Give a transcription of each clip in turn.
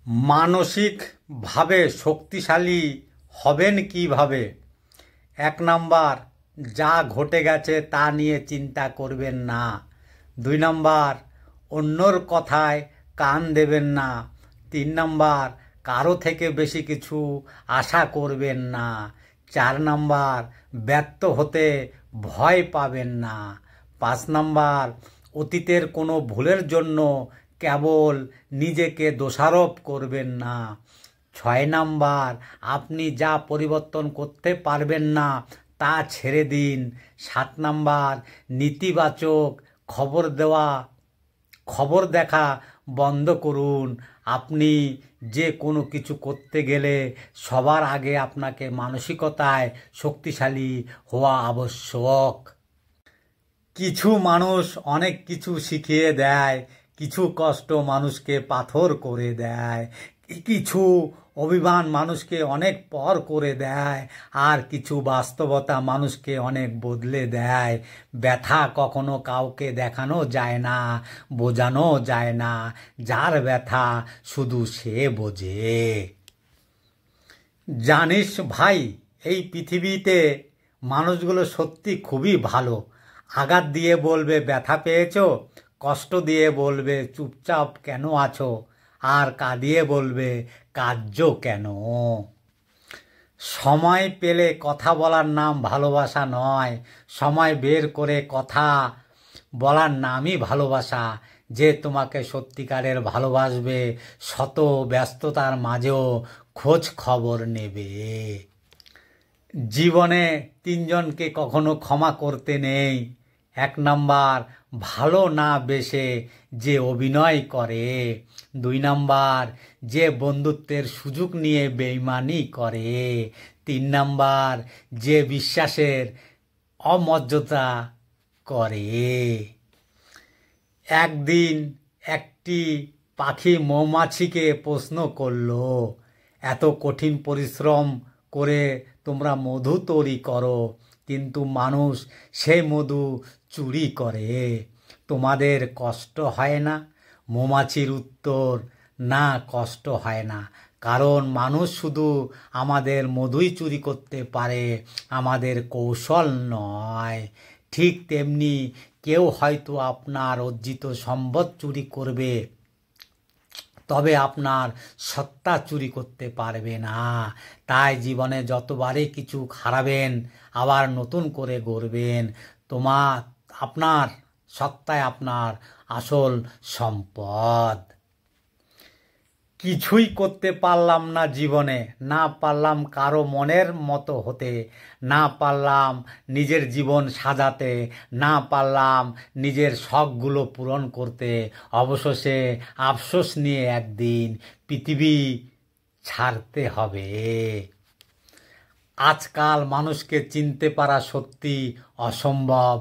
মানসিকভাবে শক্তিশালী হবেন কিভাবে? ১ নাম্বার, যা ঘটে গেছে তা নিয়ে চিন্তা করবেন না। ২ নাম্বার, অন্যর কথায় কান দেবেন না। ৩ নাম্বার, কারো থেকে বেশি কিছু আশা করবেন না। ৪ নাম্বার, ব্যর্থ হতে ভয় পাবেন না। ৫ নাম্বার, অতীতের কোনো ভুলের জন্য কেবল নিজেকে দোষারোপ করবেন না। ৬ নাম্বার, আপনি যা পরিবর্তন করতে পারবেন না তা ছেড়ে দিন। ৭ নাম্বার, নেতিবাচক খবর দেখা বন্ধ করুন। আপনি যে কোনো কিছু করতে গেলে সবার আগে আপনাকে মানসিকতায় শক্তিশালী হওয়া আবশ্যক। কিছু মানুষ অনেক কিছু শিখিয়ে দেয়, কিছু কষ্ট মানুষকে পাথর করে দেয়, কিছু অভিমান মানুষকে অনেক পর করে দেয়, আর কিছু বাস্তবতা মানুষকে অনেক বদলে দেয়। ব্যথা কখনো কাউকে দেখানো যায় না, বোঝানো যায় না। যার ব্যথা শুধু সে বোঝে। জানিস ভাই, এই পৃথিবীতে মানুষগুলো সত্যি খুবই ভালো। আঘাত দিয়ে বলবে ব্যথা পেয়েছো, কষ্ট দিয়ে বলবে চুপচাপ কেন আছো, আর কাঁদিয়ে বলবে কাঁদছো কেন। সময় পেলে কথা বলার নাম ভালোবাসা নয়, সময় বের করে কথা বলার নামই ভালোবাসা। যে তোমাকে সত্যিকারের ভালোবাসবে, শত ব্যস্ততার মাঝেও খোঁজ খবর নেবে। জীবনে ৩ জনকে কখনো ক্ষমা করতে নেই। ১ নাম্বার, ভালো না বেশে যে অভিনয় করে। ২ নাম্বার, যে বন্ধুত্বের সুযোগ নিয়ে বেইমানি করে। ৩ নাম্বার, যে বিশ্বাসের অমর্যাদা করে। একদিন একটি পাখি মৌমাছিকে প্রশ্ন করল, এত কঠিন পরিশ্রম করে তোমরা মধু তৈরি করো, কিন্তু মানুষ সেই মধু চুরি করে, তোমাদের কষ্ট হয় না? মৌমাছির উত্তর, না, কষ্ট হয় না, কারণ মানুষ শুধু আমাদের মধুই চুরি করতে পারে, আমাদের কৌশল নয়। ঠিক তেমনি কেউ হয়তো আপনার অর্জিত সম্পদ চুরি করবে, তবে আপনার সত্তা চুরি করতে পারবে না। তাই জীবনে যতবারই কিছু হারাবেন আবার নতুন করে গড়বেন। আপনার সত্তাই আপনার আসল সম্পদ। কিছুই করতে পারলাম না জীবনে, না পারলাম কারো মনের মতো হতে, না পারলাম নিজের জীবন সাজাতে, না পারলাম নিজের শখগুলো পূরণ করতে। অবশেষে আফসোস নিয়ে একদিন পৃথিবী ছাড়তে হবে। আজকাল মানুষকে চিনতে পারা সত্যি অসম্ভব।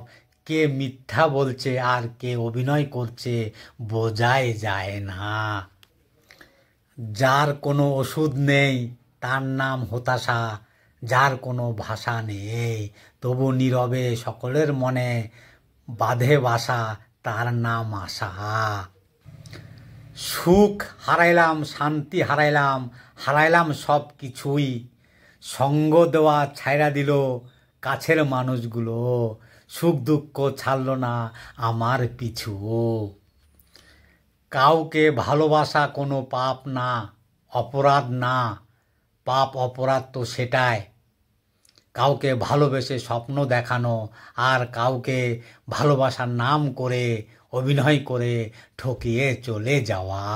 কে মিথ্যা বলছে আর কে অভিনয় করছে বোঝাই যায় না। যার কোনো ওষুধ নেই তার নাম হতাশা, যার কোনো ভাষা নেই তবু নীরবে সকলের মনে বাঁধে বাসা, তার নাম আশা। সুখ হারাইলাম, শান্তি হারাইলাম, হারাইলাম সব কিছুই। সঙ্গ দেওয়া ছাইড়া দিল কাছের মানুষগুলো, সুখ দুঃখ ছাড়ল না আমার পিছু। কাউকে ভালোবাসা কোনো পাপ না, অপরাধ না। পাপ অপরাধ তো সেটাই কাউকে ভালোবেসে স্বপ্ন দেখানো, আর কাউকে ভালোবাসার নাম করে অভিনয় করে ঠকিয়ে চলে যাওয়া।